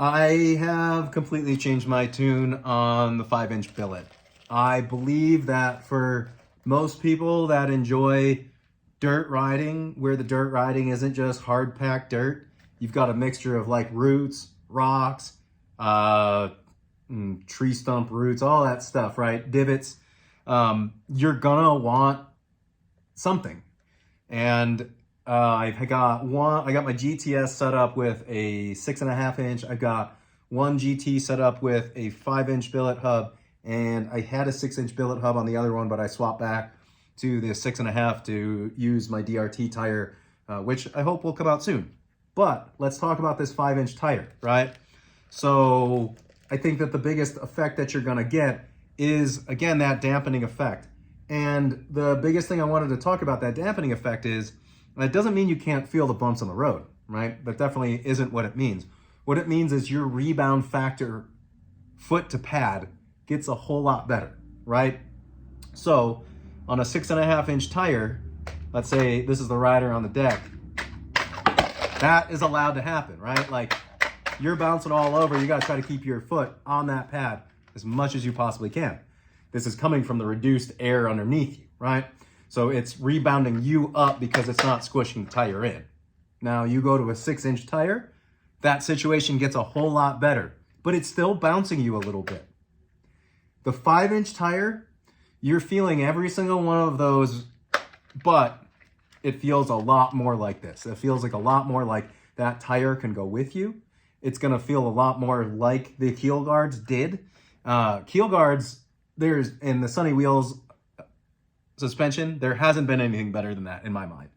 I have completely changed my tune on the 5-inch billet. I believe that for most people that enjoy dirt riding, where the dirt riding isn't just hard packed dirt, you've got a mixture of like roots, rocks, tree stump roots, all that stuff, right? Divots. You're gonna want something. And I got my GTS set up with a 6.5 inch. I got one GT set up with a 5-inch billet hub, and I had a 6-inch billet hub on the other one, but I swapped back to the 6.5 to use my DRT tire, which I hope will come out soon. But let's talk about this 5-inch tire, right? So I think that the biggest effect that you're gonna get is, again, that dampening effect. And the biggest thing I wanted to talk about that dampening effect is, that doesn't mean you can't feel the bumps on the road, right? That definitely isn't what it means. What it means is your rebound factor, foot to pad, gets a whole lot better, right? So on a 6.5-inch tire, let's say this is the rider on the deck, that is allowed to happen, right? Like, you're bouncing all over, you gotta try to keep your foot on that pad as much as you possibly can. This is coming from the reduced air underneath you, right? So it's rebounding you up because it's not squishing the tire in. Now you go to a 6-inch tire, that situation gets a whole lot better, but it's still bouncing you a little bit. The 5-inch tire, you're feeling every single one of those, but it feels a lot more like this. It feels like a lot more like that tire can go with you. It's gonna feel a lot more like the keel guards did. Keel guards, there's in the Sunny Wheels suspension, there hasn't been anything better than that in my mind.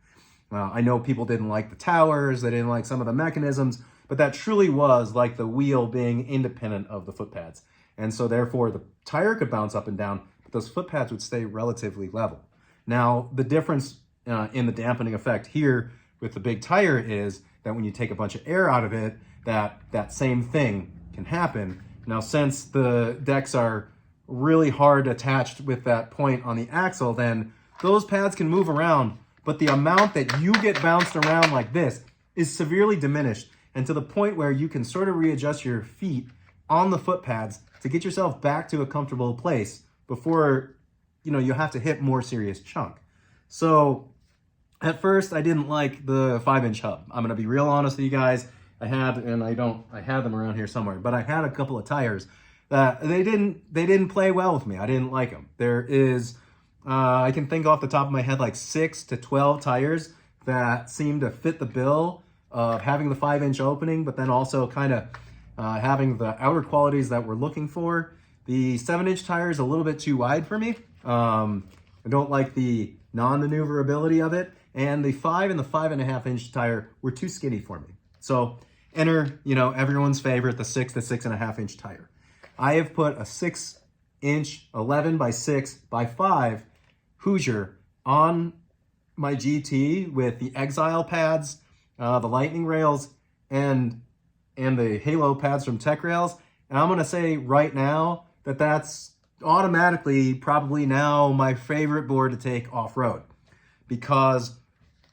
I know people didn't like the towers, they didn't like some of the mechanisms, but that truly was like the wheel being independent of the foot pads. And so therefore the tire could bounce up and down, but those foot pads would stay relatively level. Now, the difference in the dampening effect here with the big tire is that when you take a bunch of air out of it, that same thing can happen. Now, since the decks are really hard attached with that point on the axle, then those pads can move around, but the amount that you get bounced around like this is severely diminished, and to the point where you can sort of readjust your feet on the foot pads to get yourself back to a comfortable place before you have to hit more serious chunk. So at first I didn't like the 5-inch hub. I'm gonna be real honest with you guys. I had them around here somewhere, but I had a couple of tires that they didn't play well with me. I didn't like them. There is, I can think off the top of my head, like 6 to 12 tires that seem to fit the bill of having the 5-inch opening, but then also kind of having the outer qualities that we're looking for. The 7-inch tire is a little bit too wide for me. I don't like the non-maneuverability of it. And the 5 and the 5.5-inch tire were too skinny for me. So enter, everyone's favorite, the 6 to 6.5-inch tire. I have put a 6-inch 11 by 6 by 5 Hoosier on my GT with the Exile pads, the Lightning rails, and the Halo pads from Tech Rails. And I'm gonna say right now that that's automatically probably now my favorite board to take off-road, because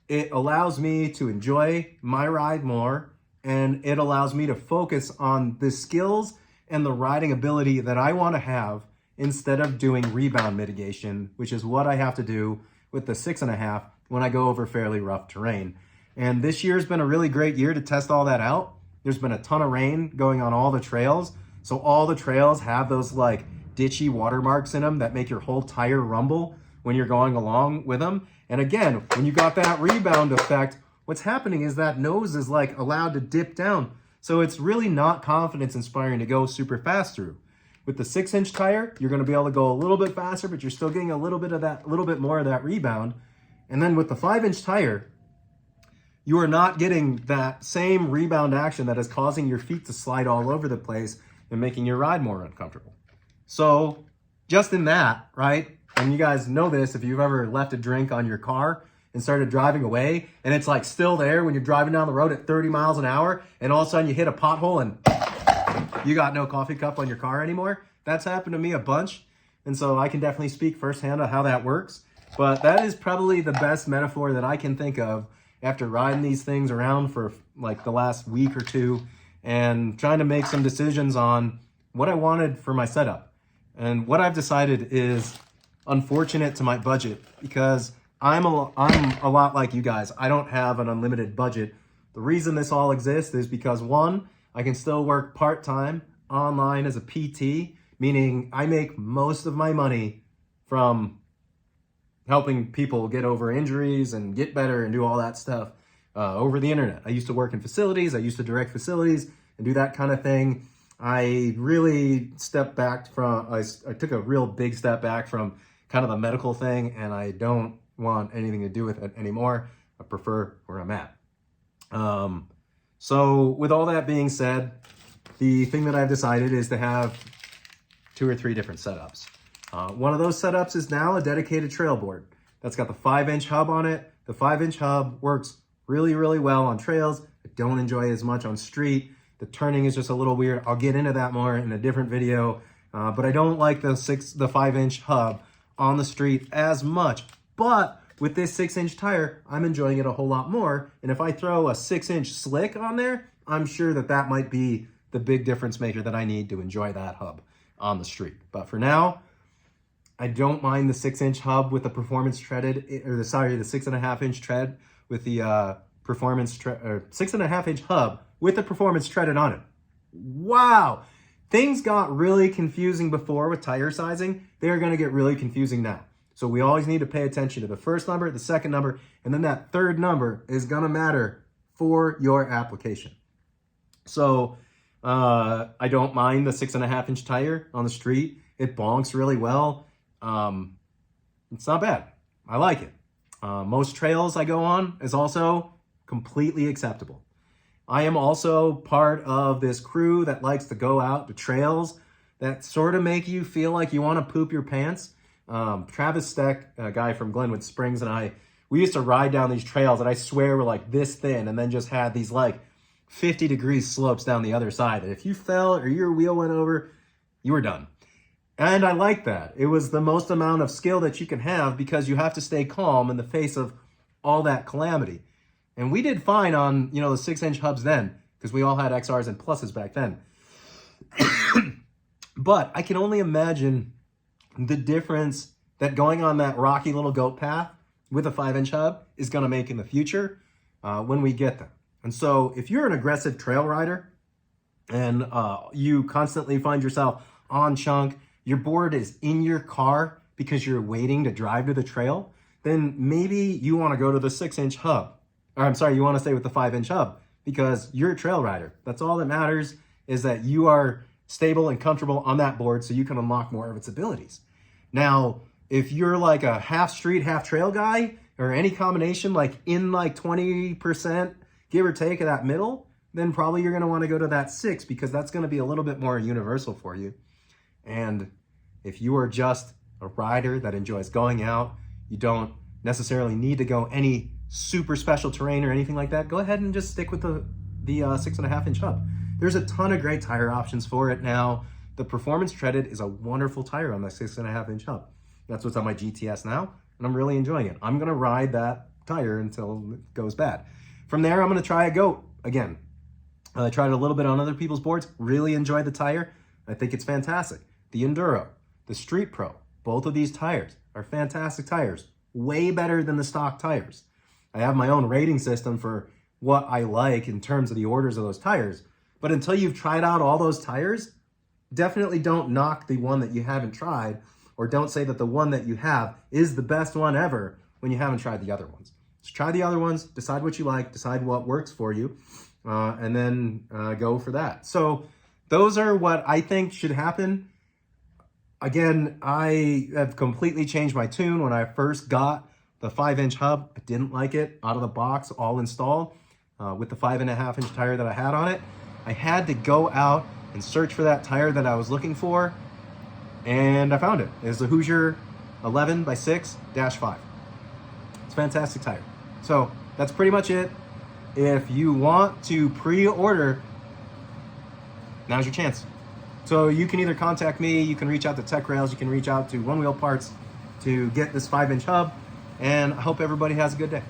it allows me to enjoy my ride more, and it allows me to focus on the skills and the riding ability that I want to have instead of doing rebound mitigation, which is what I have to do with the 6.5 when I go over fairly rough terrain. And this year's been a really great year to test all that out. There's been a ton of rain going on all the trails. So all the trails have those like ditchy watermarks in them that make your whole tire rumble when you're going along with them. And again, when you got that rebound effect, what's happening is that nose is like allowed to dip down. So it's really not confidence inspiring to go super fast through. With the 6-inch tire, you're gonna be able to go a little bit faster, but you're still getting a little bit more of that rebound. And then with the 5-inch tire, you are not getting that same rebound action that is causing your feet to slide all over the place and making your ride more uncomfortable. So just in that, right? And you guys know this, if you've ever left a drink on your car and started driving away, and it's like still there when you're driving down the road at 30 miles an hour, and all of a sudden you hit a pothole and you got no coffee cup on your car anymore. That's happened to me a bunch. And so I can definitely speak firsthand on how that works. But that is probably the best metaphor that I can think of after riding these things around for like the last week or two and trying to make some decisions on what I wanted for my setup. And what I've decided is unfortunate to my budget, because I'm a lot like you guys. I don't have an unlimited budget. The reason this all exists is because, one, I can still work part-time online as a PT, meaning I make most of my money from helping people get over injuries and get better and do all that stuff over the internet. I used to work in facilities. I used to direct facilities and do that kind of thing. I really stepped back from, I took a real big step back from kind of the medical thing, and I don't want anything to do with it anymore. I prefer where I'm at. So with all that being said, the thing that I've decided is to have 2 or 3 different setups. One of those setups is now a dedicated trail board that's got the 5-inch hub on it. The 5-inch hub works really, really well on trails. I don't enjoy it as much on street. The turning is just a little weird. I'll get into that more in a different video, but I don't like the 5-inch hub on the street as much. But with this 6-inch tire, I'm enjoying it a whole lot more. And if I throw a 6-inch slick on there, I'm sure that that might be the big difference maker that I need to enjoy that hub on the street. But for now, I don't mind the 6-inch hub with the performance treaded, or the 6.5-inch tread with the performance 6.5-inch hub with the performance treaded on it. Wow, things got really confusing before with tire sizing. They're going to get really confusing now. So we always need to pay attention to the first number, the second number, and then that third number is going to matter for your application. So I don't mind the 6.5-inch tire on the street. It bonks really well. It's not bad. I like it. Most trails I go on is also completely acceptable. I am also part of this crew that likes to go out to trails that sort of make you feel like you want to poop your pants. Travis Steck, a guy from Glenwood Springs, and we used to ride down these trails that I swear were like this thin, and then just had these like 50-degree slopes down the other side that if you fell or your wheel went over, you were done. And I like that. It was the most amount of skill that you can have, because you have to stay calm in the face of all that calamity. And we did fine on, the 6-inch hubs then, because we all had XRs and pluses back then. But I can only imagine the difference that going on that rocky little goat path with a 5-inch hub is going to make in the future when we get them. And so if you're an aggressive trail rider and you constantly find yourself on chunk, your board is in your car because you're waiting to drive to the trail, then maybe you want to go to the 6-inch hub. Or I'm sorry, you want to stay with the 5-inch hub because you're a trail rider. That's all that matters, is that you are stable and comfortable on that board so you can unlock more of its abilities. Now, if you're like a half street, half trail guy, or any combination like in like 20%, give or take, of that middle, then probably you're going to want to go to that 6, because that's going to be a little bit more universal for you. And if you are just a rider that enjoys going out, you don't necessarily need to go any super special terrain or anything like that, go ahead and just stick with the 6.5-inch hub. There's a ton of great tire options for it now. The performance treaded is a wonderful tire on the 6.5-inch hub. That's what's on my GTS now, and I'm really enjoying it. I'm gonna ride that tire until it goes bad. From there, I'm gonna try a goat again. I tried it a little bit on other people's boards, really enjoyed the tire. I think it's fantastic. The Enduro, the Street Pro, both of these tires are fantastic tires, way better than the stock tires. I have my own rating system for what I like in terms of the orders of those tires, but until you've tried out all those tires, definitely don't knock the one that you haven't tried, or don't say that the one that you have is the best one ever when you haven't tried the other ones. Just try the other ones, decide what you like, decide what works for you, and then go for that. So those are what I think should happen. Again, I have completely changed my tune. When I first got the 5-inch hub, I didn't like it out of the box, all installed. With the 5.5-inch tire that I had on it, I had to go out and search for that tire that I was looking for, and I found it. It's the Hoosier 11x6-5. It's a fantastic tire. So that's pretty much it. If you want to pre-order, now's your chance. So you can either contact me, you can reach out to Tech Rails, you can reach out to One Wheel Parts to get this 5-inch hub, and I hope everybody has a good day.